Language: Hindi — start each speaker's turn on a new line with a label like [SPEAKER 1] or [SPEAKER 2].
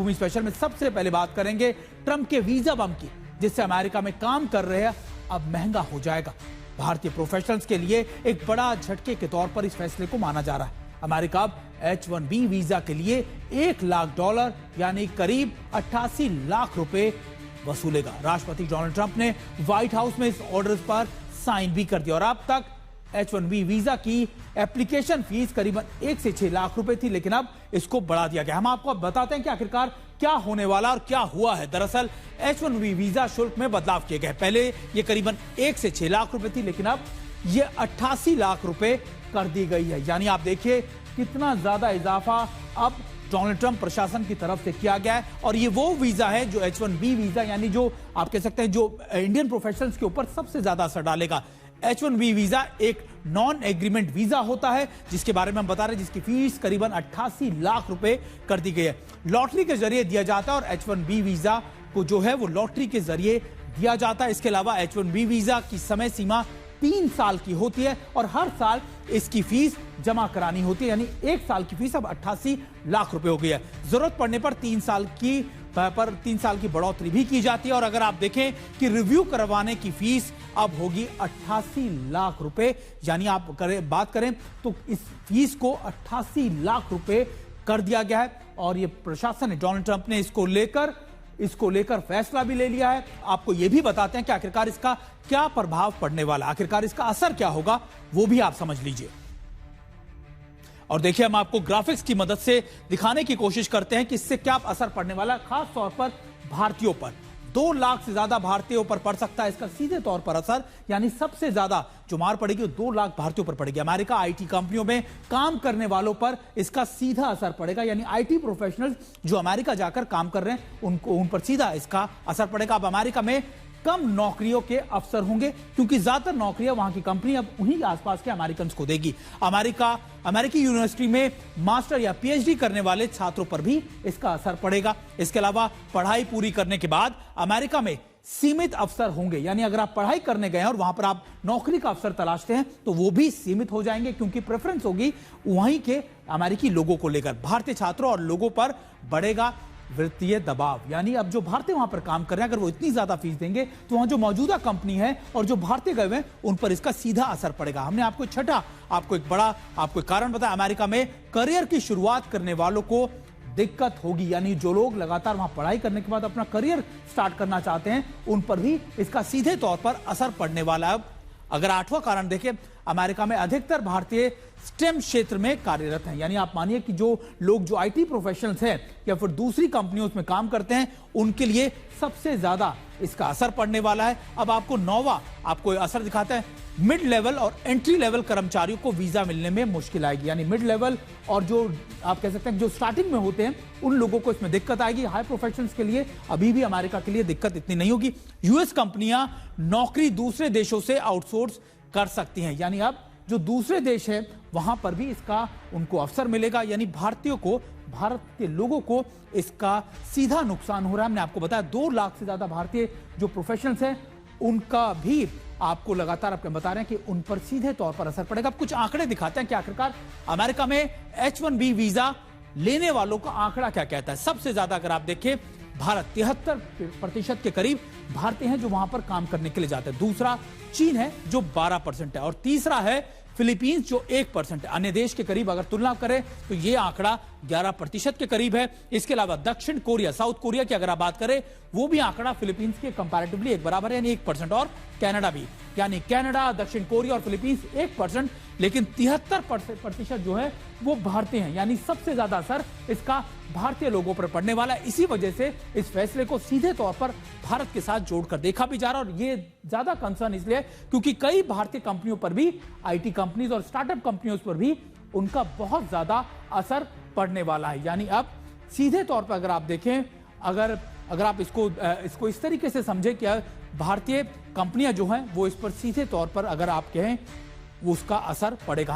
[SPEAKER 1] मातृभूमि स्पेशल में सबसे पहले बात करेंगे ट्रंप के वीजा बम की, जिससे अमेरिका में काम कर रहे हैं अब महंगा हो जाएगा। भारतीय प्रोफेशनल्स के लिए एक बड़ा झटके के तौर पर इस फैसले को माना जा रहा है। अमेरिका अब H-1B वीजा के लिए $1 लाख यानी करीब 88 लाख रुपए वसूलेगा। राष्ट्रपति डोनाल्ड ट्रंप ने व्हाइट हाउस में इस ऑर्डर पर साइन भी कर दिया और अब तक H-1B वीजा की एप्लीकेशन फीस करीबन 1 से 6 लाख रुपए थी, लेकिन अब इसको बढ़ा दिया गया। हम आपको अब बताते हैं कि आखिरकार क्या होने वाला और क्या हुआ है। दरअसल H-1B वीजा शुल्क में बदलाव किए गए। पहले ये करीबन 1 से 6 लाख रुपए थी, लेकिन अब ये 88 लाख रुपए कर दी गई है। यानी आप देखिए कितना ज्यादा इजाफा अब डोनाल्ड ट्रंप प्रशासन की तरफ से किया गया है। और ये वो वीजा है जो H-1B वीजा, यानी जो आप कह सकते हैं जो इंडियन प्रोफेशनल्स के ऊपर सबसे ज्यादा असर डालेगा। H-1B वीजा एक नॉन एग्रीमेंट वीजा होता है, जिसके बारे में हम बता रहे हैं, जिसकी फीस करीबन 88 लाख रुपए कर दी गई है। लॉटरी के जरिए दिया जाता है और H-1B वीजा को जो है वो लॉटरी के जरिए दिया जाता है। इसके अलावा H-1B वीजा की समय सीमा 3 साल की होती है और हर साल इसकी फीस जमा करानी होती है, यानी 1 साल की फीस अब 88 लाख रुपए हो गई है। जरूरत पड़ने पर 3 साल की बढ़ोतरी भी की जाती है। और अगर आप देखें कि रिव्यू करवाने की फीस अब होगी 88 लाख रुपए, यानी आप बात करें तो इस फीस को 88 लाख रुपए कर दिया गया है। और ये प्रशासन ने, डोनाल्ड ट्रंप ने इसको लेकर फैसला भी ले लिया है। आपको यह भी बताते हैं कि आखिरकार इसका क्या प्रभाव पड़ने वाला, आखिरकार इसका असर क्या होगा, वो भी आप समझ लीजिए। और देखिए हम आपको ग्राफिक्स की मदद से दिखाने की कोशिश करते हैं कि इससे क्या असर पड़ने वाला है, खास तौर पर भारतीयों पर। 2 लाख से ज्यादा भारतीयों पर पड़ सकता है इसका सीधे तौर पर असर, यानी सबसे ज्यादा जो मार पड़ेगी वो 2 लाख भारतीयों पर पड़ेगी। अमेरिका आईटी कंपनियों में काम करने वालों पर इसका सीधा असर पड़ेगा, यानी आईटी प्रोफेशनल्स जो अमेरिका जाकर काम कर रहे हैं उन पर सीधा इसका असर पड़ेगा। अब अमेरिका में कम नौकरियों के अवसर होंगे, क्योंकि ज्यादातर नौकरियां वहां की कंपनी अब उन्हीं के आसपास के अमेरिकन को देगी। अमेरिकी यूनिवर्सिटी में मास्टर या पीएचडी करने वाले छात्रों पर भी इसका असर पड़ेगा। इसके अलावा पढ़ाई पूरी करने के बाद अमेरिका में सीमित अवसर होंगे, यानी अगर आप पढ़ाई करने गए हैं और वहां पर आप नौकरी का अवसर तलाशते हैं तो वो भी सीमित हो जाएंगे, क्योंकि प्रेफरेंस होगी वहीं के अमेरिकी लोगों को लेकर। भारतीय छात्रों और लोगों पर बढ़ेगा वित्तीय दबाव, यानी अब जो भारतीय वहां पर काम कर रहे हैं, अगर वो इतनी ज्यादा फीस देंगे तो वहां जो मौजूदा कंपनी है और जो भारतीय गए हुए हैं उन पर इसका सीधा असर पड़ेगा। हमने आपको एक कारण बताया। अमेरिका में करियर की शुरुआत करने वालों को दिक्कत होगी, यानी जो लोग लगातार वहां पढ़ाई करने के बाद अपना करियर स्टार्ट करना चाहते हैं उन पर भी इसका सीधे तौर पर असर पड़ने वाला है। अगर 8वां कारण देखें, अमेरिका में अधिकतर भारतीय स्टेम क्षेत्र में कार्यरत हैं, यानी आप मानिए कि जो लोग जो आईटी प्रोफेशनल्स हैं या फिर दूसरी कंपनियों में काम करते हैं उनके लिए सबसे ज्यादा इसका असर पड़ने वाला है। अब आपको 9वां असर दिखाता है। मिड लेवल और एंट्री लेवल कर्मचारियों को वीजा मिलने में मुश्किल आएगी, यानी मिड लेवल और जो आप कह सकते हैं जो स्टार्टिंग में होते हैं उन लोगों को इसमें दिक्कत आएगी। हाई प्रोफेशनल्स के लिए अभी भी अमेरिका के लिए दिक्कत इतनी नहीं होगी। यूएस कंपनियां नौकरी दूसरे देशों से आउटसोर्स कर सकती हैं, यानी अब जो दूसरे देश है वहां पर भी इसका उनको अवसर मिलेगा, यानी भारत के लोगों को इसका सीधा नुकसान हो रहा है। हमने आपको बताया 2 लाख से ज्यादा भारतीय जो प्रोफेशनल्स हैं उनका भी आपको लगातार आपको बता रहे हैं कि उन पर सीधे तौर पर असर पड़ेगा। अब कुछ आंकड़े दिखाते हैं कि आखिरकार अमेरिका में H-1B वीजा लेने वालों का आंकड़ा क्या कहता है। सबसे ज्यादा अगर आप देखें, भारत 73% के करीब भारतीय हैं जो वहां पर काम करने के लिए जाते हैं। दूसरा चीन है जो 12% है और तीसरा है फिलीपींस जो 1% है। अन्य देश के करीब अगर तुलना करें तो यह आंकड़ा 11% के करीब है। इसके अलावा दक्षिण कोरिया, साउथ कोरिया की अगर आप बात करें, वो भी आंकड़ा फिलीपींस के कंपैरेटिवली एक बराबर है, यानी 1%। और कनाडा भी, यानी कनाडा, दक्षिण कोरिया और फिलीपींस 1%, लेकिन 73% जो है वो भारतीय हैं, यानी सबसे ज्यादा असर इसका भारतीय लोगों पर पड़ने वाला है। इसी वजह से इस फैसले को सीधे तौर पर भारत के साथ जोड़कर देखा भी जा रहा है। और ये ज्यादा कंसर्न इसलिए क्योंकि कई भारतीय कंपनियों पर भी, आईटी कंपनीज और स्टार्टअप कंपनियों पर भी उनका बहुत ज्यादा असर पड़ने वाला है। यानी अब सीधे तौर पर अगर आप देखें, अगर आप इसको इस तरीके से समझें कि भारतीय कंपनियां जो हैं वो इस पर सीधे तौर पर अगर आप कहें वो उसका असर पड़ेगा।